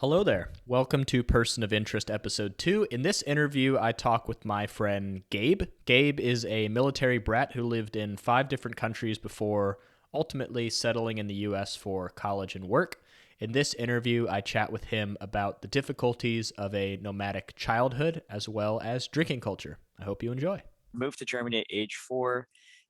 Hello there. Welcome to Person of Interest Episode 2. In this interview, I talk with my friend Gabe. Gabe is a military brat who lived in 5 different countries before ultimately settling in the U.S. for college and work. In this interview, I chat with him about the difficulties of a nomadic childhood as well as drinking culture. I hope you enjoy. Moved to Germany at age 4,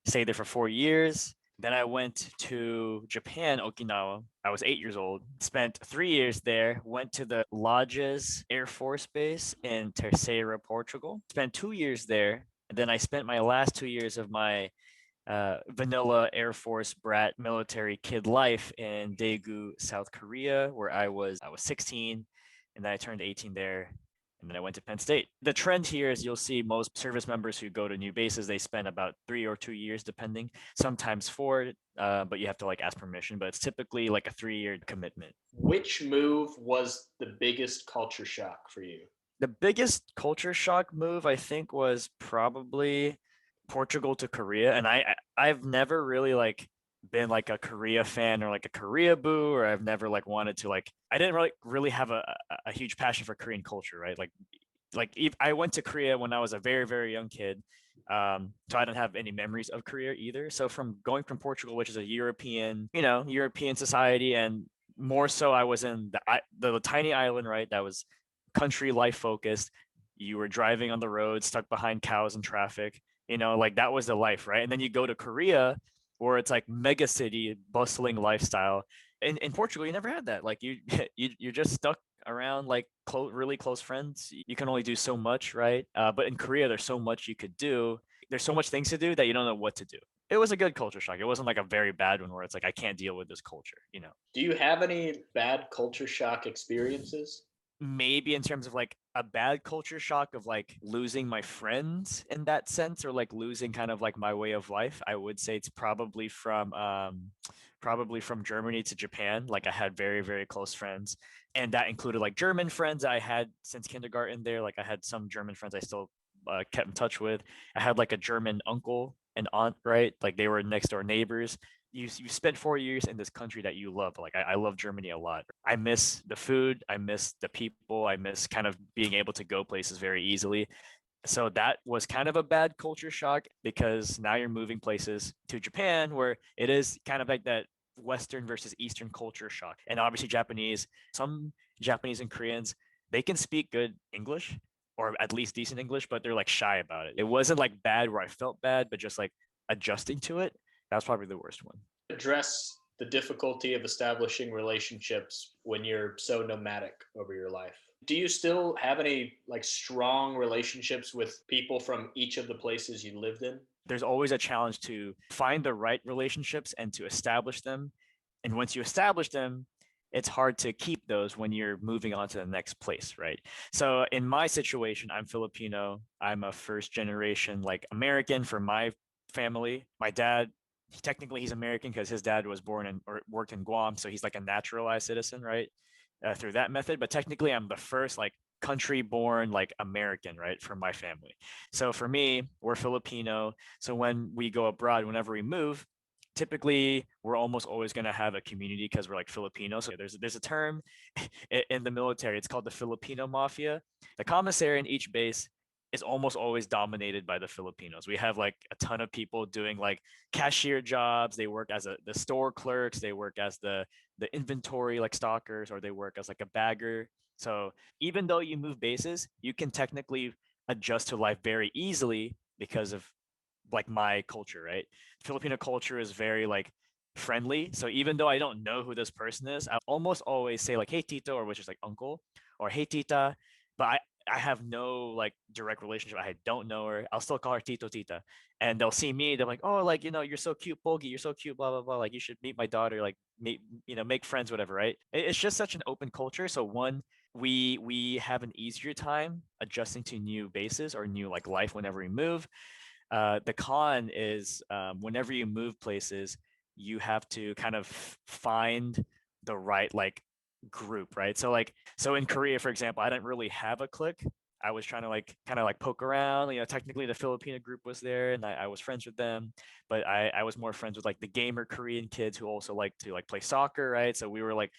stayed there for 4 years. Then I went to Japan, Okinawa. I was 8 years old, spent 3 years there, went to the Lajes Air Force Base in Terceira, Portugal, spent 2 years there. And then I spent my last 2 years of my vanilla Air Force brat military kid life in Daegu, South Korea, where I was 16, and then I turned 18 there, and then I went to Penn State. The trend here is you'll see most service members who go to new bases, they spend about 3 or 2 years, depending, sometimes four, but you have to like ask permission. But it's typically like a 3 year commitment. Which move was the biggest culture shock for you? The biggest culture shock move, I think, was probably Portugal to Korea. And I've never really like been like a Korea fan or like a Korea boo, or I've never like wanted to like I didn't really have a huge passion for Korean culture, right? Like if I went to Korea when I was a very young kid. So I don't have any memories of Korea either. So from going from Portugal, which is a European, European society, and more so I was in the tiny island, right? That was country life focused. You were driving on the road, stuck behind cows in traffic. Like that was the life, right? And then you go to Korea, where it's like mega city, bustling lifestyle. In Portugal, you never had that. Like you, you're just stuck around like really close friends. You can only do so much, right? But in Korea, there's so much you could do. There's so much things to do that you don't know what to do. It was a good culture shock. It wasn't like a very bad one where it's like I can't deal with this culture. Do you have any bad culture shock experiences? Maybe in terms of like a bad culture shock of like losing my friends in that sense, or like losing kind of like my way of life, I would say it's probably from Germany to Japan. Like I had very close friends, and that included like German friends I had since kindergarten there. Like I had some German friends I still kept in touch with. I had like a German uncle and aunt, right? Like they were next door neighbors. You spent 4 years in this country that you love. Like I love Germany a lot. I miss the food, I miss the people, I miss kind of being able to go places very easily. So that was kind of a bad culture shock, because now you're moving places to Japan where it is kind of like that Western versus Eastern culture shock. And obviously some Japanese and Koreans, they can speak good English, or at least decent English, but they're like shy about it. It wasn't like bad where I felt bad, but just like adjusting to it. That's probably the worst one. Address the difficulty of establishing relationships when you're so nomadic over your life. Do you still have any like strong relationships with people from each of the places you lived in? There's always a challenge to find the right relationships and to establish them. And once you establish them, it's hard to keep those when you're moving on to the next place, right? So in my situation, I'm Filipino. I'm a first generation like American for my family. My dad, technically he's American because his dad was born in or worked in Guam, so he's like a naturalized citizen, right? Through that method, but technically I'm the first like country born like American, right, for my family. So for me, we're Filipino. So when we go abroad, whenever we move, typically we're almost always going to have a community because we're like Filipino. So there's a term in the military. It's called the Filipino mafia. The commissary in each base is almost always dominated by the Filipinos. We have like a ton of people doing like cashier jobs. They work as the store clerks. They work as the inventory like stockers, or they work as like a bagger. So even though you move bases, you can technically adjust to life very easily because of like my culture, right? Filipino culture is very like friendly. So even though I don't know who this person is, I almost always say like, "Hey Tito," or which is like uncle, or "Hey Tita," but I have no like direct relationship. I don't know her. I'll still call her Tito Tita, and they'll see me. They're like, "Oh, like you're so cute, Bogi. You're so cute, blah blah blah. Like you should meet my daughter. Like make friends, whatever." Right? It's just such an open culture. So one, we have an easier time adjusting to new bases or new like life whenever we move. The con is whenever you move places, you have to kind of find the right like group, right? So in Korea, for example, I didn't really have a clique. I was trying to like kind of like poke around. Technically the Filipino group was there, and I was friends with them, but I was more friends with like the gamer Korean kids who also like to like play soccer, right? So we were like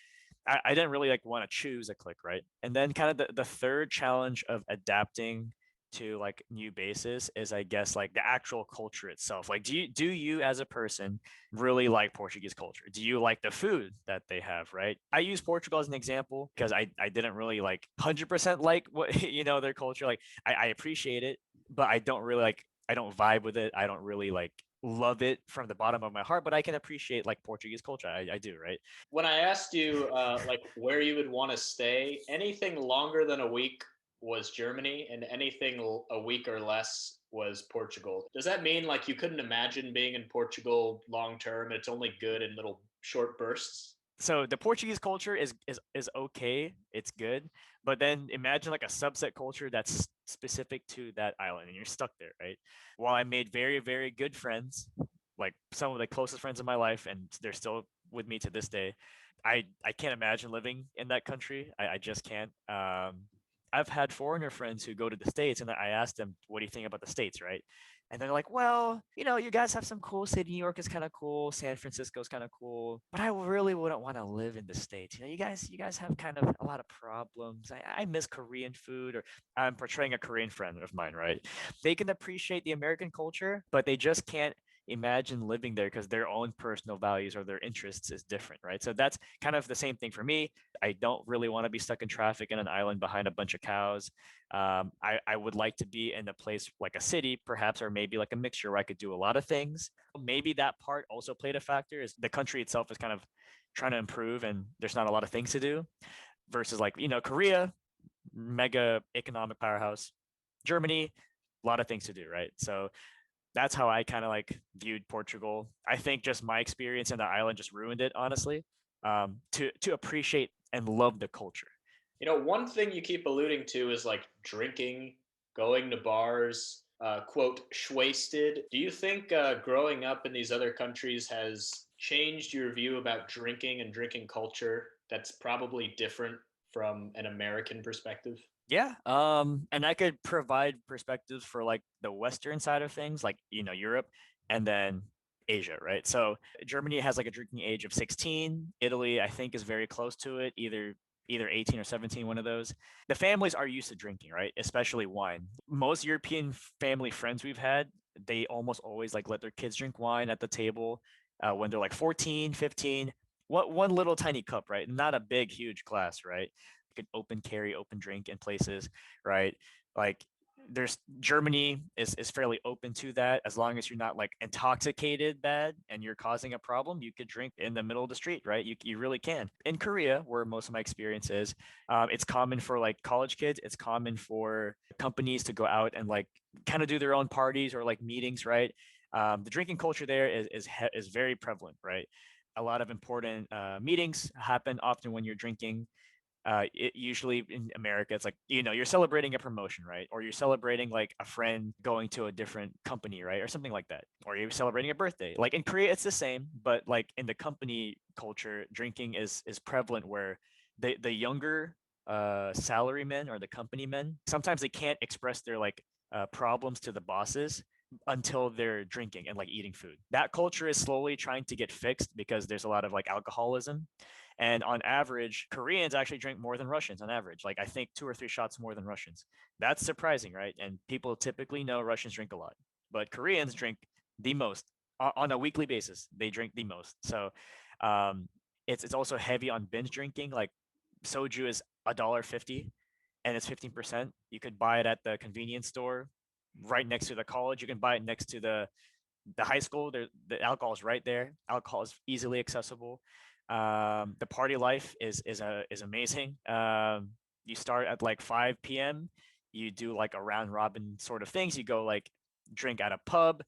I didn't really like want to choose a clique, right? And then kind of the third challenge of adapting to like new bases is, I guess, like the actual culture itself. Like do you as a person really like Portuguese culture? Do you like the food that they have, right? I use Portugal as an example because I didn't really like 100% like what their culture. Like I appreciate it, but I don't really like, I don't vibe with it. I don't really like love it from the bottom of my heart, but I can appreciate like Portuguese culture. I do, right? When I asked you like where you would want to stay, anything longer than a week was Germany, and anything a week or less was Portugal. Does that mean like you couldn't imagine being in Portugal long term? It's only good in little short bursts. So the Portuguese culture is okay, it's good, but then imagine like a subset culture that's specific to that island, and you're stuck there, right? While I made very, very good friends, like some of the closest friends in my life, and they're still with me to this day, I can't imagine living in that country. I just can't. I've had foreigner friends who go to the States, and I asked them, "What do you think about the States?" Right? And they're like, well, you guys have some cool city. New York is kind of cool. San Francisco is kind of cool. But I really wouldn't want to live in the States. You guys have kind of a lot of problems. I miss Korean food, or I'm portraying a Korean friend of mine, right? They can appreciate the American culture, but they just can't imagine living there because their own personal values or their interests is different, right? So that's kind of the same thing for me. I don't really want to be stuck in traffic in an island behind a bunch of cows. I would like to be in a place like a city, perhaps, or maybe like a mixture where I could do a lot of things. Maybe that part also played a factor, is the country itself is kind of trying to improve and there's not a lot of things to do versus like, Korea, mega economic powerhouse, Germany, a lot of things to do, right? So that's how I kind of like viewed Portugal. I think just my experience in the island just ruined it, honestly. To appreciate and love the culture. One thing you keep alluding to is like drinking, going to bars, quote, shwasted. Do you think growing up in these other countries has changed your view about drinking and drinking culture that's probably different from an American perspective? Yeah. And I could provide perspectives for like the Western side of things, like, Europe, and then Asia, right? So Germany has like a drinking age of 16. Italy, I think, is very close to it, either 18 or 17, one of those. The families are used to drinking, right? Especially wine. Most European family friends we've had, they almost always like let their kids drink wine at the table when they're like 14, 15. What one little tiny cup, right? Not a big, huge glass, right? You can open carry, open drink in places, right? Like there's Germany is fairly open to that as long as you're not like intoxicated bad and you're causing a problem. You could drink in the middle of the street, right? You really can. In Korea, where most of my experience is, it's common for like college kids. It's common for companies to go out and like kind of do their own parties or like meetings, right? The drinking culture there is very prevalent, right? A lot of important meetings happen often when you're drinking. It usually in America, it's like, you're celebrating a promotion, right? Or you're celebrating like a friend going to a different company, right? Or something like that. Or you're celebrating a birthday. Like in Korea, it's the same, but like in the company culture, drinking is prevalent where the younger salary men or the company men, sometimes they can't express their like problems to the bosses until they're drinking and like eating food. That culture is slowly trying to get fixed because there's a lot of like alcoholism. And on average, Koreans actually drink more than Russians on average. Like I think 2 or 3 shots more than Russians. That's surprising, right? And people typically know Russians drink a lot, but Koreans drink the most on a weekly basis. They drink the most. So um, it's also heavy on binge drinking. Like soju is $1.50 and it's 15%. You could buy it at the convenience store right next to the college. You can buy it next to the high school. The alcohol is right there. Alcohol is easily accessible. The party life is amazing. You start at like 5 p.m. You do like a round robin sort of things. You go like drink at a pub.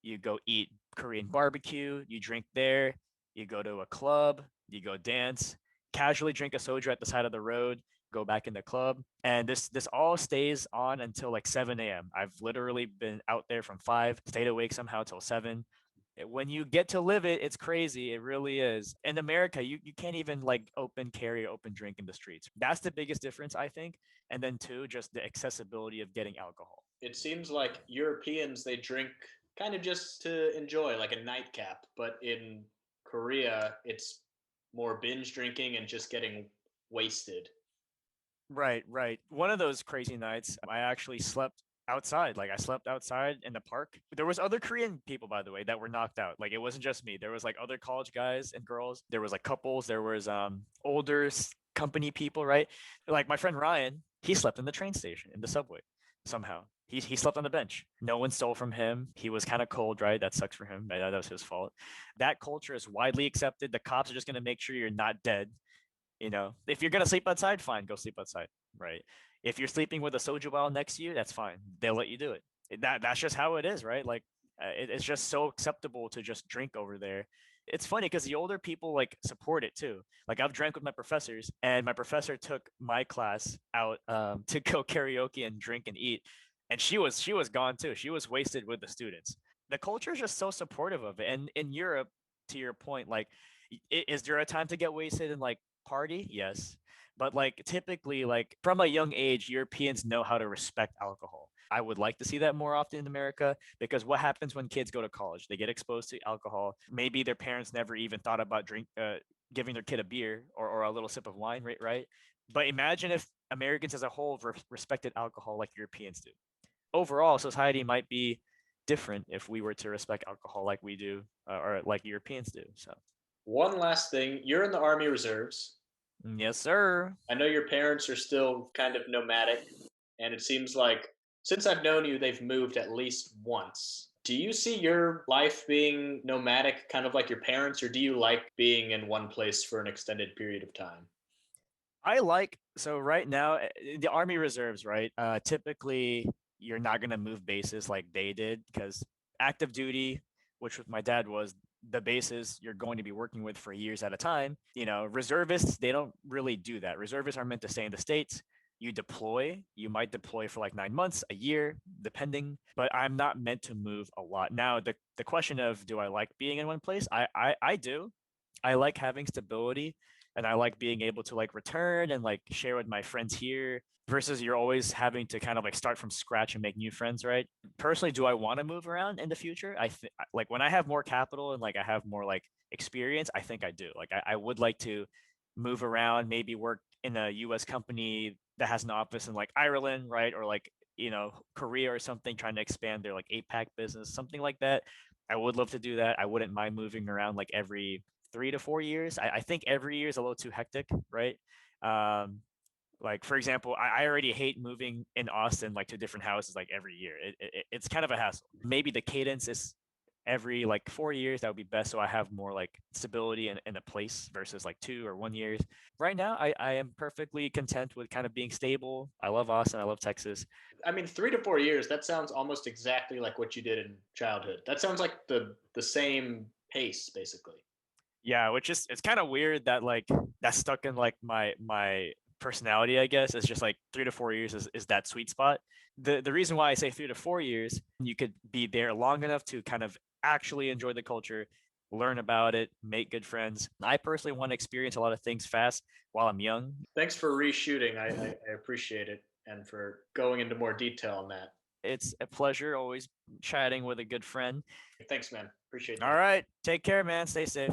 You go eat Korean barbecue. You drink there. You go to a club. You go dance. Casually drink a soju at the side of the road. Go back in the club, and this all stays on until like 7 a.m. I've literally been out there from 5, stayed awake somehow till 7. When you get to live it, it's crazy. It really is. In America, you can't even like open carry, open drink in the streets. That's the biggest difference, I think. And then two, just the accessibility of getting alcohol. It seems like Europeans they drink kind of just to enjoy, like a nightcap, but in Korea it's more binge drinking and just getting wasted. Right, right. One of those crazy nights, I actually slept outside. Like I slept outside in the park. There was other Korean people, by the way, that were knocked out. Like it wasn't just me. There was like other college guys and girls. There was like couples. There was older company people, right? Like my friend Ryan, he slept in the train station in the subway somehow. He slept on the bench. No one stole from him. He was kind of cold, right? That sucks for him. That was his fault. That culture is widely accepted. The cops are just going to make sure you're not dead. If you're gonna sleep outside, fine, go sleep outside, right? If you're sleeping with a soju bottle next to you, that's fine. They'll let you do it. That's just how it is, right? Like it's just so acceptable to just drink over there. It's funny because the older people like support it too. Like I've drank with my professors, and my professor took my class out to go karaoke and drink and eat, and she was gone too. She was wasted with the students. The culture is just so supportive of it. And in Europe, to your point, like, is there a time to get wasted and like party? Yes. But like typically, like from a young age, Europeans know how to respect alcohol. I would like to see that more often in America because what happens when kids go to college? They get exposed to alcohol. Maybe their parents never even thought about giving their kid a beer or a little sip of wine, right? Right. But imagine if Americans as a whole respected alcohol like Europeans do. Overall, society might be different if we were to respect alcohol like we do or like Europeans do. So, One last thing, you're in the Army Reserves. yes, sir. I know your parents are still kind of nomadic, and it seems like since I've known you, they've moved at least once. Do you see your life being nomadic, kind of like your parents, or do you like being in one place for an extended period of time? So right now the Army Reserves, right? Typically you're not gonna move bases like they did because active duty, which with my dad was the bases you're going to be working with for years at a time. Reservists, they don't really do that. Reservists are meant to stay in the States. You deploy, you might deploy for like 9 months, a year, depending, but I'm not meant to move a lot. Now, the question of do I like being in one place? I do. I like having stability and I like being able to like return and like share with my friends here versus you're always having to kind of like start from scratch and make new friends, right? Personally, do I want to move around in the future? I think like when I have more capital and like I have more like experience, I think I do. Like I would like to move around, maybe work in a US company that has an office in like Ireland, right? Or like, Korea or something, trying to expand their like APAC business, something like that. I would love to do that. I wouldn't mind moving around like every 3 to 4 years. I think every year is a little too hectic, right? Um, like for example, I already hate moving in Austin like to different houses like every year. It's kind of a hassle. Maybe the cadence is every like 4 years. That would be best, so I have more like stability in a place versus like 2 or 1 years. Right now, I am perfectly content with kind of being stable. I love Austin. I love Texas. I mean, 3 to 4 years, that sounds almost exactly like what you did in childhood. That sounds like the same pace, basically. Yeah, which is it's kind of weird that like that's stuck in like my personality, I guess. It's just like 3 to 4 years is that sweet spot. The reason why I say 3 to 4 years, you could be there long enough to kind of actually enjoy the culture, learn about it, make good friends. I personally want to experience a lot of things fast while I'm young. Thanks for reshooting. I appreciate it and for going into more detail on that. It's a pleasure always chatting with a good friend. Thanks, man. Appreciate All that. right, take care, man. Stay safe.